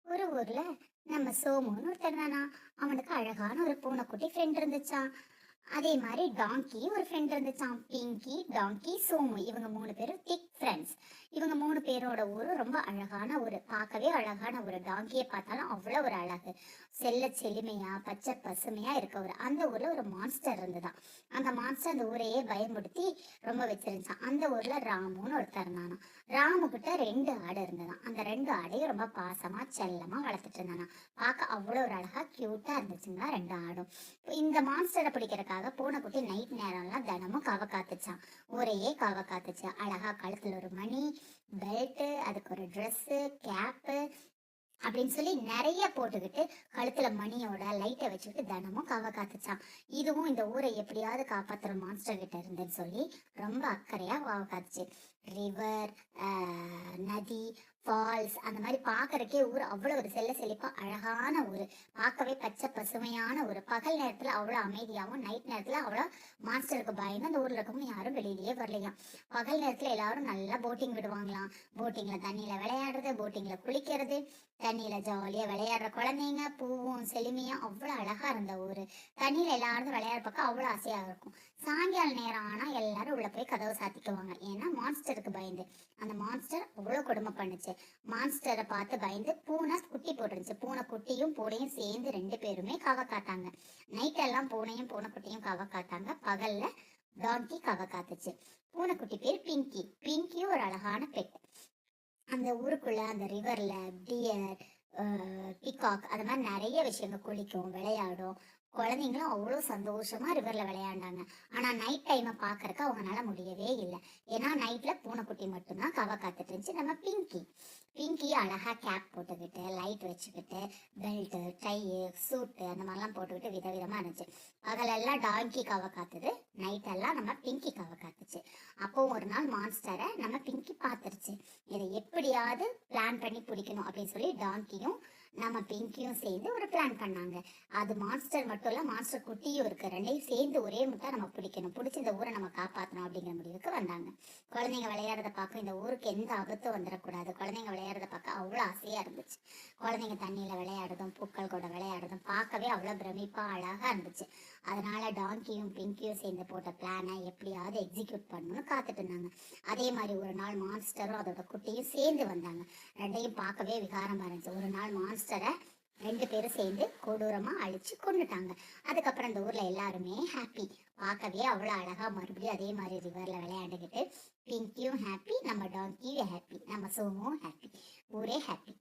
ஒரு ஊர்ல நம்ம சோமுன்னு ஒருத்தர் தானா. அவனுக்கு அழகான ஒரு பூனைக்குட்டி ஃப்ரெண்ட் இருந்துச்சாம். அதே மாதிரி டாங்கி ஒரு ஃப்ரெண்ட் இருந்துச்சாம். பிங்கி, டாங்கி, சோமு இவங்க 3 பேரும் திக் ஃப்ரெண்ட்ஸ். இவங்க 3 பேரோட ஊரு ரொம்ப அழகான ஊரு. பார்க்கவே அழகான ஊரு. டாங்கியை பார்த்தாலும் அவ்வளோ ஒரு அழகு. செல்ல செழுமையா, பச்சை பசுமையா இருக்க ஊரு. அந்த ஊர்ல ஒரு மான்ஸ்டர் இருந்துதான். அந்த மான்ஸ்டர் அந்த ஊரையே பயமுடுத்தி ரொம்ப வச்சிருந்துச்சான். அந்த ஊர்ல ராமுன்னு ஒருத்தர் இருந்தானா. ராமு கிட்ட 2 ஆடு இருந்ததாம். அந்த 2 ஆடையும் ரொம்ப பாசமா செல்லமா வளர்த்துட்டு இருந்தானா. பார்க்க அவ்வளோ ஒரு அழகா கியூட்டா இருந்துச்சுங்களா 2 ஆடும். இந்த மான்ஸ்டரை பிடிக்கிறதுக்காக பூனைக்குட்டி நைட் நேரம்லாம் தினமும் காவ காத்துச்சான். ஊரையே காவ காத்துச்சு. அழகா கழுத்துல ஒரு மணி, பெல்ட்டு, அதுக்கு ஒரு ட்ரெஸ்ஸு, கேப்பு அப்படின்னு சொல்லி நிறைய போட்டுக்கிட்டு கழுத்துல மணியோட லைட்டை வச்சுக்கிட்டு தினமும் காவ காத்துச்சான். இதுவும் இந்த ஊரை எப்படியாவது காப்பாத்துற மான்ஸ்டர் கிட்ட இருந்துன்னு சொல்லி ரொம்ப அக்கறையா காவ காத்துச்சு. ரிவர், நதி, ஃபால்ஸ் அந்த மாதிரி பார்க்கறக்கே ஊர் அவ்வளோ ஒரு செல்ல செழிப்பா அழகான ஊர். பார்க்கவே பச்சை பசுமையான ஊர். பகல் நேரத்துல அவ்வளோ அமைதியாகவும், நைட் நேரத்துல அவ்வளோ மான்ஸ்டருக்கு பயந்து அந்த ஊர்ல இருக்கவங்க யாரும் வெளியிலேயே வரலையாம். பகல் நேரத்துல எல்லாரும் நல்லா போட்டிங் விடுவாங்களாம். போட்டிங்ல தண்ணியில விளையாடுறது, போட்டிங்ல குளிக்கிறது, தண்ணியில ஜாலியா விளையாடுற குழந்தைங்க, பூவும் செழுமையா அவ்வளோ அழகா இருந்த ஊரு. தண்ணியில எல்லாரும் விளையாட பார்க்க அவ்வளோ ஆசையா இருக்கும். சாயங்கால நேரம் ஆனா எல்லாரும் உள்ள போய் கதவை சாத்திக்குவாங்க. ஏன்னா மான்ஸ்டருக்கு பயந்து. அந்த மான்ஸ்டர் அவ்வளோ கொடுமை பண்ணுச்சு. மான்ஸ்டரை பார்த்து பயந்து பூனை குட்டி போட்டுருந்துச்சு. பூனை குட்டியும் பூனையும் சேர்ந்து 2 பேருமே காவ காத்தாங்க. நைட் எல்லாம் பூனையும் பூனைக்குட்டியும் காவ காத்தாங்க. பகல்ல டாங்கி காவ காத்துச்சு. பூனைக்குட்டி பேர் பிங்கி. பிங்கியும் ஒரு அழகான பெட். அந்த ஊருக்குள்ள அந்த ரிவர்ல டியர், பிகாக் அது மாதிரி நிறைய விஷயங்கள் குளிக்கும், விளையாடும். குழந்தைங்களும் அவ்வளோ சந்தோஷமா ரிவர்ல விளையாண்டாங்க. ஆனா நைட் டைமை பார்க்கறக்கு அவங்களால முடியவே இல்லை. ஏன்னா நைட்ல பூனைக்குட்டி மட்டும்தான் கவ காத்துட்டு இருந்துச்சு. நம்ம பிங்கி பிங்கி அழகா கேப் போட்டுக்கிட்டு, லைட் வச்சுக்கிட்டு, பெல்ட்டு, டை, சூட்டு அந்த மாதிரிலாம் போட்டுக்கிட்டு விதவிதமா இருந்துச்சு. பகலெல்லாம் டாங்கி கவ காத்துது, நைட் எல்லாம் நம்ம பிங்கி கவ காத்துச்சு. அப்போ ஒரு நாள் மான்ஸ்டரை நம்ம பிங்கி பார்த்துருச்சு. இதை எப்படியாவது பிளான் பண்ணி பிடிக்கணும் அப்படின்னு சொல்லி டாங்கியும் நம்ம பிங்கியும் சேர்ந்து ஒரு பிளான் பண்ணாங்க. அது மான்ஸ்டர் மட்டும் இல்ல, மான்ஸ்டர் குட்டியும் இருக்கு. 2ஐயும் சேர்ந்து ஒரே முட்டா நம்ம பிடிக்கணும். பிடிச்சி இந்த ஊரை நம்ம காப்பாற்றணும் அப்படிங்கிற முடிவுக்கு வந்தாங்க. குழந்தைங்க விளையாடுறத பார்க்க இந்த ஊருக்கு எந்த ஆபத்தும் வந்துடக்கூடாது. குழந்தைங்க விளையாடுறத பார்க்க அவ்வளோ ஆசையா இருந்துச்சு. குழந்தைங்க தண்ணியில விளையாடுறதும், பூக்கள் கூட விளையாடுறதும் பார்க்கவே அவ்வளோ பிரமிப்பா அழகா இருந்துச்சு. அதனால டாங்கியும் பிங்கியும் சேர்ந்து போட்ட பிளானை எப்படியாவது எக்ஸிக்யூட் பண்ணணும்னு காத்துட்டு இருந்தாங்க. அதே மாதிரி ஒரு நாள் மான்ஸ்டரும் அதோட குட்டியும் சேர்ந்து வந்தாங்க. 2ஐயும் பார்க்கவே விகாரமா இருந்துச்சு. ஒரு நாள் மான்ஸ்டரை 2 பேரும் சேர்ந்து கொடூரமா அழிச்சு கொண்டுட்டாங்க. அதுக்கப்புறம் இந்த ஊர்ல எல்லாருமே ஹாப்பி. பார்க்கவே அவ்வளோ அழகா மறுபடியும் அதே மாதிரி ரிவர்ல விளையாண்டுக்கிட்டு பிங்கியும் ஹாப்பி, நம்ம டாங்கியும் ஹாப்பி, நம்ம சோமும் ஹாப்பி, ஊரே ஹாப்பி.